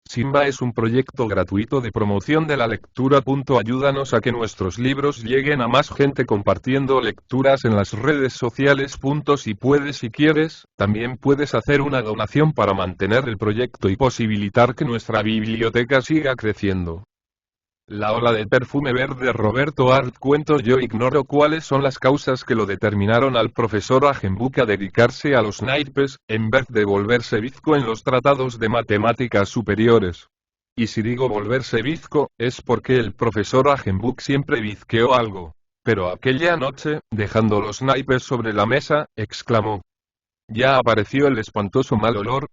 Simba es un proyecto gratuito de promoción de la lectura. Ayúdanos a que nuestros libros lleguen a más gente compartiendo lecturas en las redes sociales. Si puedes y quieres, también puedes hacer una donación para mantener el proyecto y posibilitar que nuestra biblioteca siga creciendo. La ola de perfume verde. Roberto Art. Cuento. Yo ignoro cuáles son las causas que lo determinaron al profesor Ajenbuch a dedicarse a los naipes, en vez de volverse bizco en los tratados de matemáticas superiores. Y si digo volverse bizco, es porque el profesor Ajenbuch siempre bizqueó algo. Pero aquella noche, dejando los naipes sobre la mesa, exclamó: ¿ya apareció el espantoso mal olor?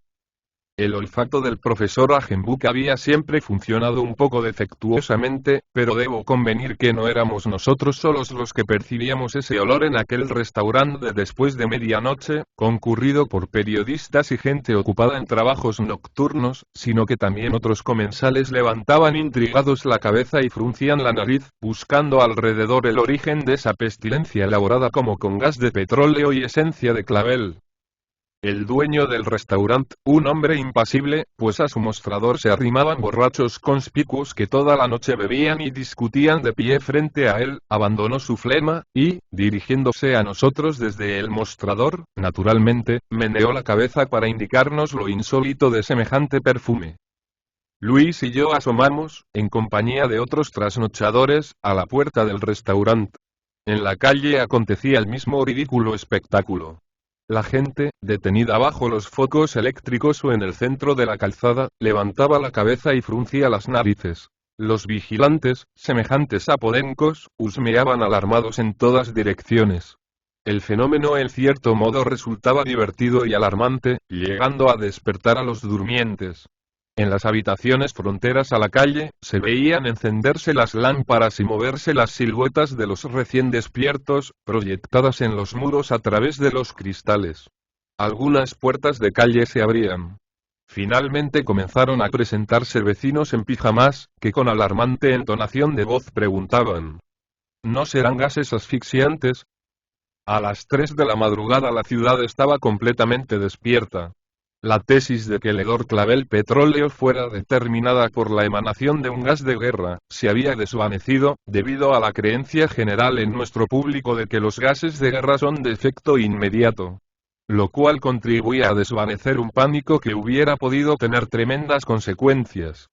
El olfato del profesor Ajenbuch había siempre funcionado un poco defectuosamente, pero debo convenir que no éramos nosotros solos los que percibíamos ese olor en aquel restaurante después de medianoche, concurrido por periodistas y gente ocupada en trabajos nocturnos, sino que también otros comensales levantaban intrigados la cabeza y fruncían la nariz, buscando alrededor el origen de esa pestilencia elaborada como con gas de petróleo y esencia de clavel. El dueño del restaurante, un hombre impasible, pues a su mostrador se arrimaban borrachos conspicuos que toda la noche bebían y discutían de pie frente a él, abandonó su flema, y, dirigiéndose a nosotros desde el mostrador, naturalmente, meneó la cabeza para indicarnos lo insólito de semejante perfume. Luis y yo asomamos, en compañía de otros trasnochadores, a la puerta del restaurante. En la calle acontecía el mismo ridículo espectáculo. La gente, detenida bajo los focos eléctricos o en el centro de la calzada, levantaba la cabeza y fruncía las narices. Los vigilantes, semejantes a podencos, husmeaban alarmados en todas direcciones. El fenómeno en cierto modo resultaba divertido y alarmante, llegando a despertar a los durmientes. En las habitaciones fronteras a la calle, se veían encenderse las lámparas y moverse las siluetas de los recién despiertos, proyectadas en los muros a través de los cristales. Algunas puertas de calle se abrían. Finalmente comenzaron a presentarse vecinos en pijamas, que con alarmante entonación de voz preguntaban: ¿no serán gases asfixiantes? A las 3 de la madrugada la ciudad estaba completamente despierta. La tesis de que el hedor clavel petróleo fuera determinada por la emanación de un gas de guerra, se había desvanecido, debido a la creencia general en nuestro público de que los gases de guerra son de efecto inmediato. Lo cual contribuía a desvanecer un pánico que hubiera podido tener tremendas consecuencias.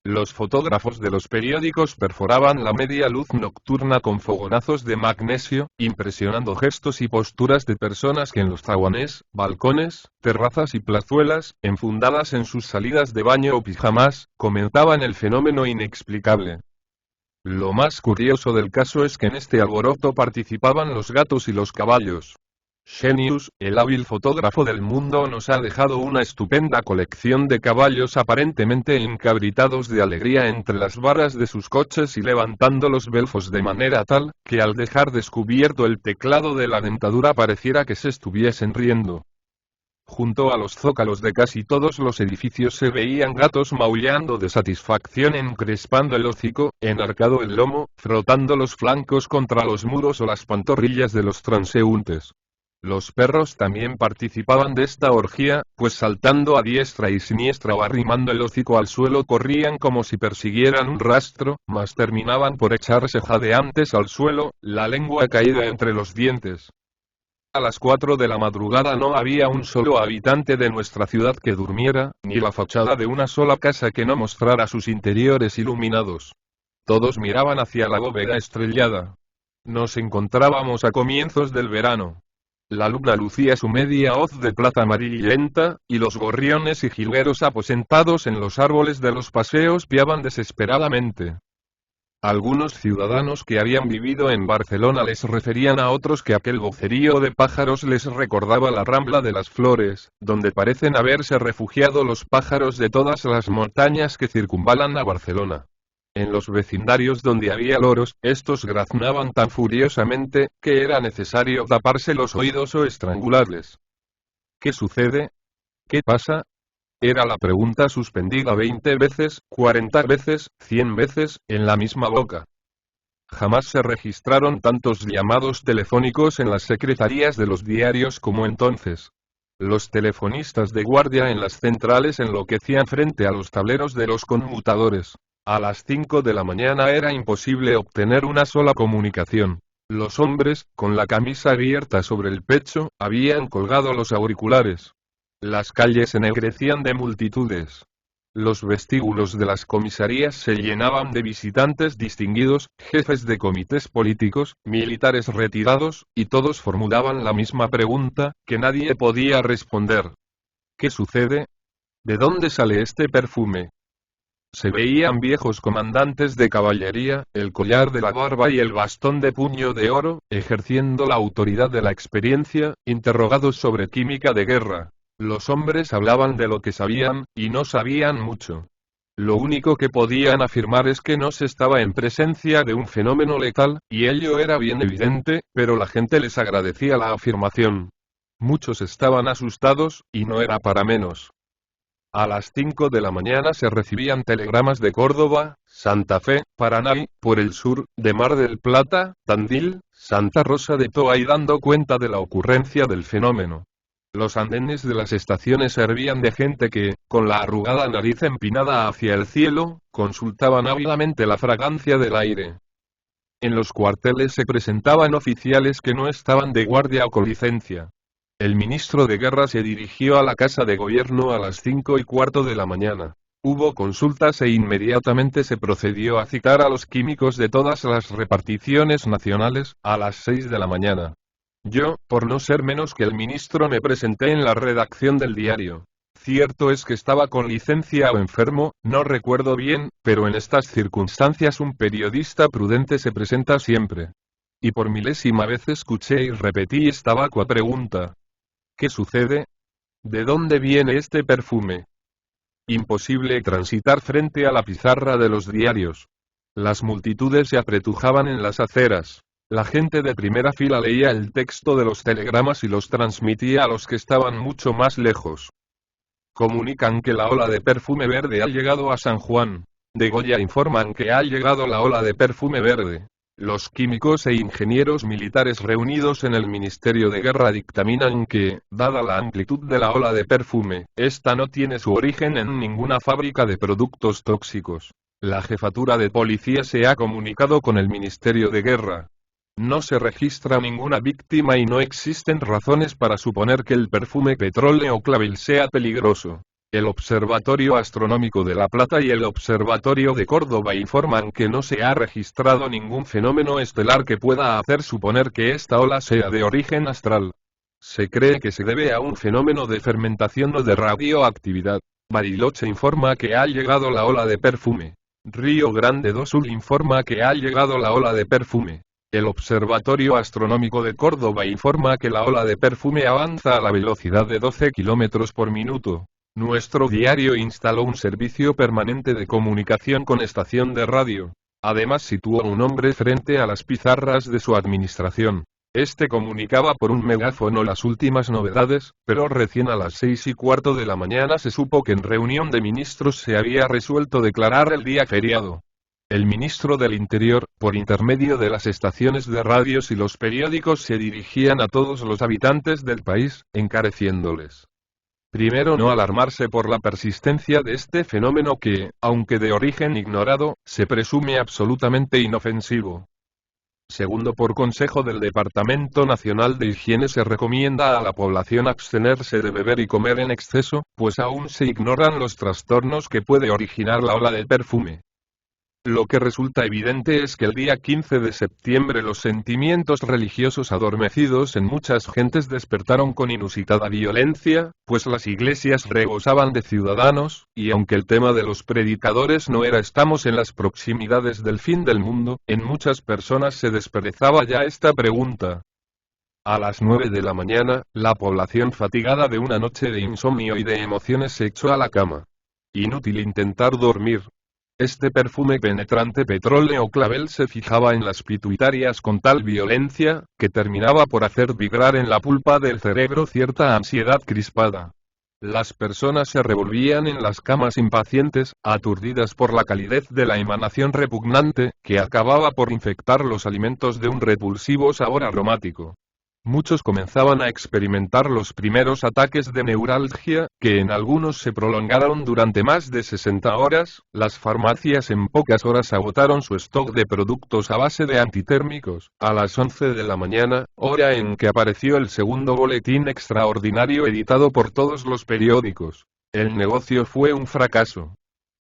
Los fotógrafos de los periódicos perforaban la media luz nocturna con fogonazos de magnesio, impresionando gestos y posturas de personas que en los zaguanes, balcones, terrazas y plazuelas, enfundadas en sus salidas de baño o pijamas, comentaban el fenómeno inexplicable. Lo más curioso del caso es que en este alboroto participaban los gatos y los caballos. Xenius, el hábil fotógrafo del mundo, nos ha dejado una estupenda colección de caballos aparentemente encabritados de alegría entre las varas de sus coches y levantando los belfos de manera tal, que al dejar descubierto el teclado de la dentadura pareciera que se estuviesen riendo. Junto a los zócalos de casi todos los edificios se veían gatos maullando de satisfacción, encrespando el hocico, enarcado el lomo, frotando los flancos contra los muros o las pantorrillas de los transeúntes. Los perros también participaban de esta orgía, pues saltando a diestra y siniestra o arrimando el hocico al suelo corrían como si persiguieran un rastro, mas terminaban por echarse jadeantes al suelo, la lengua caída entre los dientes. A las 4 de la madrugada no había un solo habitante de nuestra ciudad que durmiera, ni la fachada de una sola casa que no mostrara sus interiores iluminados. Todos miraban hacia la bóveda estrellada. Nos encontrábamos a comienzos del verano. La luna lucía su media hoz de plata amarillenta, y los gorriones y jilgueros aposentados en los árboles de los paseos piaban desesperadamente. Algunos ciudadanos que habían vivido en Barcelona les referían a otros que aquel vocerío de pájaros les recordaba la Rambla de las Flores, donde parecen haberse refugiado los pájaros de todas las montañas que circunvalan a Barcelona. En los vecindarios donde había loros, estos graznaban tan furiosamente, que era necesario taparse los oídos o estrangularles. ¿Qué sucede? ¿Qué pasa? Era la pregunta suspendida 20 veces, 40 veces, 100 veces, en la misma boca. Jamás se registraron tantos llamados telefónicos en las secretarías de los diarios como entonces. Los telefonistas de guardia en las centrales enloquecían frente a los tableros de los conmutadores. A las 5 de la mañana era imposible obtener una sola comunicación. Los hombres, con la camisa abierta sobre el pecho, habían colgado los auriculares. Las calles se ennegrecían de multitudes. Los vestíbulos de las comisarías se llenaban de visitantes distinguidos, jefes de comités políticos, militares retirados, y todos formulaban la misma pregunta, que nadie podía responder. ¿Qué sucede? ¿De dónde sale este perfume? Se veían viejos comandantes de caballería, el collar de la barba y el bastón de puño de oro, ejerciendo la autoridad de la experiencia, interrogados sobre química de guerra. Los hombres hablaban de lo que sabían, y no sabían mucho. Lo único que podían afirmar es que no se estaba en presencia de un fenómeno letal, y ello era bien evidente, pero la gente les agradecía la afirmación. Muchos estaban asustados, y no era para menos. A las 5 de la mañana se recibían telegramas de Córdoba, Santa Fe, Paraná y, por el sur, de Mar del Plata, Tandil, Santa Rosa de Toay dando cuenta de la ocurrencia del fenómeno. Los andenes de las estaciones servían de gente que, con la arrugada nariz empinada hacia el cielo, consultaban ávidamente la fragancia del aire. En los cuarteles se presentaban oficiales que no estaban de guardia o con licencia. El ministro de Guerra se dirigió a la Casa de Gobierno a las 5:15 de la mañana. Hubo consultas e inmediatamente se procedió a citar a los químicos de todas las reparticiones nacionales, a las 6 de la mañana. Yo, por no ser menos que el ministro, me presenté en la redacción del diario. Cierto es que estaba con licencia o enfermo, no recuerdo bien, pero en estas circunstancias un periodista prudente se presenta siempre. Y por milésima vez escuché y repetí esta vacua pregunta. ¿Qué sucede? ¿De dónde viene este perfume? Imposible transitar frente a la pizarra de los diarios. Las multitudes se apretujaban en las aceras. La gente de primera fila leía el texto de los telegramas y los transmitía a los que estaban mucho más lejos. Comunican que la ola de perfume verde ha llegado a San Juan. De Goya informan que ha llegado la ola de perfume verde. Los químicos e ingenieros militares reunidos en el Ministerio de Guerra dictaminan que, dada la amplitud de la ola de perfume, esta no tiene su origen en ninguna fábrica de productos tóxicos. La jefatura de policía se ha comunicado con el Ministerio de Guerra. No se registra ninguna víctima y no existen razones para suponer que el perfume petróleo clavel sea peligroso. El Observatorio Astronómico de La Plata y el Observatorio de Córdoba informan que no se ha registrado ningún fenómeno estelar que pueda hacer suponer que esta ola sea de origen astral. Se cree que se debe a un fenómeno de fermentación o de radioactividad. Bariloche informa que ha llegado la ola de perfume. Río Grande do Sul informa que ha llegado la ola de perfume. El Observatorio Astronómico de Córdoba informa que la ola de perfume avanza a la velocidad de 12 km por minuto. Nuestro diario instaló un servicio permanente de comunicación con estación de radio. Además situó un hombre frente a las pizarras de su administración. Este comunicaba por un megáfono las últimas novedades, pero recién a las 6:15 de la mañana se supo que en reunión de ministros se había resuelto declarar el día feriado. El ministro del Interior, por intermedio de las estaciones de radios y los periódicos, se dirigían a todos los habitantes del país, encareciéndoles. Primero, no alarmarse por la persistencia de este fenómeno que, aunque de origen ignorado, se presume absolutamente inofensivo. Segundo, por consejo del Departamento Nacional de Higiene se recomienda a la población abstenerse de beber y comer en exceso, pues aún se ignoran los trastornos que puede originar la ola de perfume. Lo que resulta evidente es que el día 15 de septiembre los sentimientos religiosos adormecidos en muchas gentes despertaron con inusitada violencia, pues las iglesias rebosaban de ciudadanos, y aunque el tema de los predicadores no era "estamos en las proximidades del fin del mundo", en muchas personas se desperezaba ya esta pregunta. A las 9 de la mañana, la población fatigada de una noche de insomnio y de emociones se echó a la cama. Inútil intentar dormir. Este perfume penetrante petróleo clavel se fijaba en las pituitarias con tal violencia, que terminaba por hacer vibrar en la pulpa del cerebro cierta ansiedad crispada. Las personas se revolvían en las camas impacientes, aturdidas por la calidez de la emanación repugnante, que acababa por infectar los alimentos de un repulsivo sabor aromático. Muchos comenzaban a experimentar los primeros ataques de neuralgia, que en algunos se prolongaron durante más de 60 horas. Las farmacias en pocas horas agotaron su stock de productos a base de antitérmicos. A las 11 de la mañana, hora en que apareció el segundo boletín extraordinario editado por todos los periódicos, el negocio fue un fracaso.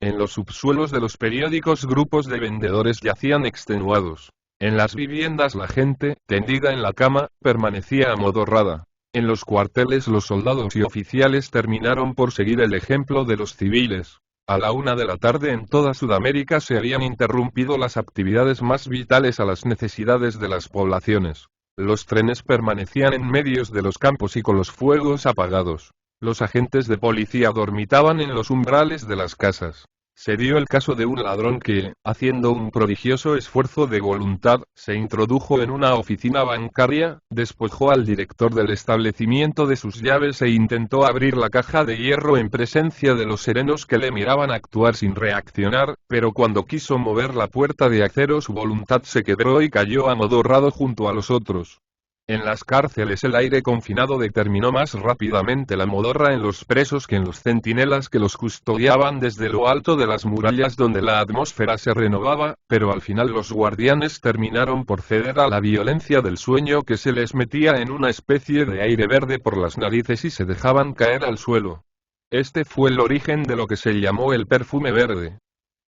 En los subsuelos de los periódicos grupos de vendedores yacían extenuados. En las viviendas la gente, tendida en la cama, permanecía amodorrada. En los cuarteles los soldados y oficiales terminaron por seguir el ejemplo de los civiles. A la 1 de la tarde en toda Sudamérica se habían interrumpido las actividades más vitales a las necesidades de las poblaciones. Los trenes permanecían en medios de los campos y con los fuegos apagados. Los agentes de policía dormitaban en los umbrales de las casas. Se dio el caso de un ladrón que, haciendo un prodigioso esfuerzo de voluntad, se introdujo en una oficina bancaria, despojó al director del establecimiento de sus llaves e intentó abrir la caja de hierro en presencia de los serenos que le miraban actuar sin reaccionar, pero cuando quiso mover la puerta de acero su voluntad se quebró y cayó amodorrado junto a los otros. En las cárceles el aire confinado determinó más rápidamente la modorra en los presos que en los centinelas que los custodiaban desde lo alto de las murallas donde la atmósfera se renovaba, pero al final los guardianes terminaron por ceder a la violencia del sueño que se les metía en una especie de aire verde por las narices y se dejaban caer al suelo. Este fue el origen de lo que se llamó el perfume verde.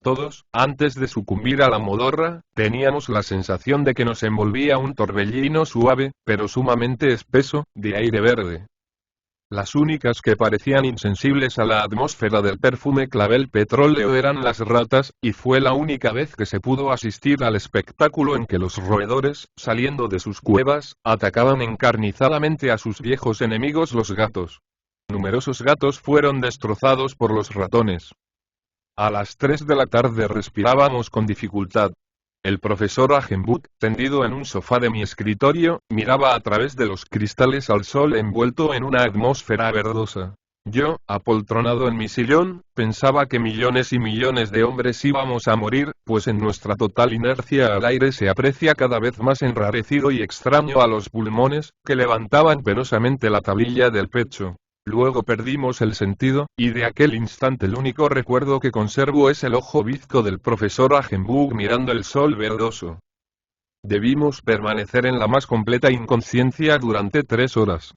Todos, antes de sucumbir a la modorra, teníamos la sensación de que nos envolvía un torbellino suave, pero sumamente espeso, de aire verde. Las únicas que parecían insensibles a la atmósfera del perfume clavel petróleo eran las ratas, y fue la única vez que se pudo asistir al espectáculo en que los roedores, saliendo de sus cuevas, atacaban encarnizadamente a sus viejos enemigos los gatos. Numerosos gatos fueron destrozados por los ratones. A las 3 de la tarde respirábamos con dificultad. El profesor Agenbuch, tendido en un sofá de mi escritorio, miraba a través de los cristales al sol envuelto en una atmósfera verdosa. Yo, apoltronado en mi sillón, pensaba que millones y millones de hombres íbamos a morir, pues en nuestra total inercia al aire se aprecia cada vez más enrarecido y extraño a los pulmones, que levantaban penosamente la tablilla del pecho. Luego perdimos el sentido, y de aquel instante el único recuerdo que conservo es el ojo bizco del profesor Agenbuch mirando el sol verdoso. Debimos permanecer en la más completa inconsciencia durante 3 horas.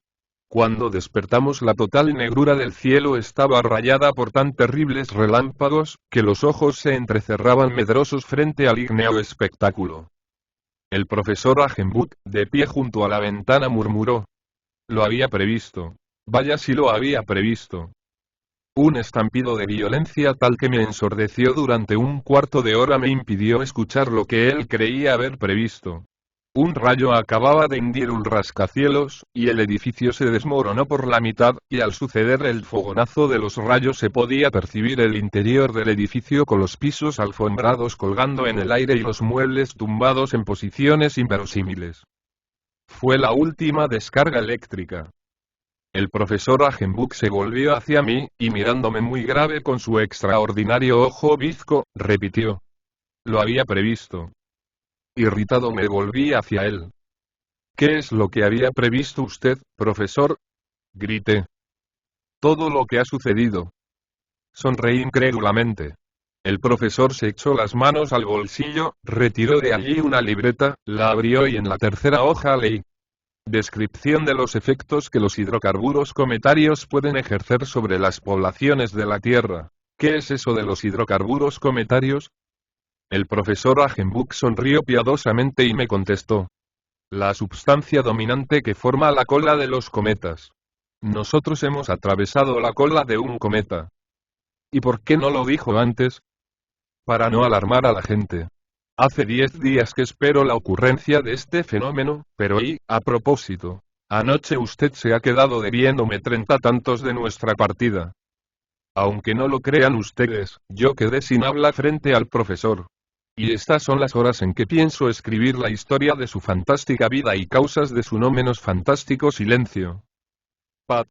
Cuando despertamos la total negrura del cielo estaba rayada por tan terribles relámpagos, que los ojos se entrecerraban medrosos frente al ígneo espectáculo. El profesor Agenbuch, de pie junto a la ventana murmuró. Lo había previsto. Vaya si lo había previsto. Un estampido de violencia tal que me ensordeció durante un cuarto de hora me impidió escuchar lo que él creía haber previsto. Un rayo acababa de hundir un rascacielos, y el edificio se desmoronó por la mitad, y al suceder el fogonazo de los rayos se podía percibir el interior del edificio con los pisos alfombrados colgando en el aire y los muebles tumbados en posiciones inverosímiles. Fue la última descarga eléctrica. El profesor Agenbuch se volvió hacia mí, y mirándome muy grave con su extraordinario ojo bizco, repitió. Lo había previsto. Irritado me volví hacia él. ¿Qué es lo que había previsto usted, profesor? Grité. Todo lo que ha sucedido. Sonreí incrédulamente. El profesor se echó las manos al bolsillo, retiró de allí una libreta, la abrió y en la tercera hoja leí. Descripción de los efectos que los hidrocarburos cometarios pueden ejercer sobre las poblaciones de la Tierra. ¿Qué es eso de los hidrocarburos cometarios? El profesor Agenbuch sonrió piadosamente y me contestó. La substancia dominante que forma la cola de los cometas. Nosotros hemos atravesado la cola de un cometa. ¿Y por qué no lo dijo antes? Para no alarmar a la gente. Hace 10 días que espero la ocurrencia de este fenómeno, pero a propósito, anoche usted se ha quedado debiéndome 30 tantos de nuestra partida. Aunque no lo crean ustedes, yo quedé sin habla frente al profesor. Y estas son las horas en que pienso escribir la historia de su fantástica vida y causas de su no menos fantástico silencio. Pat.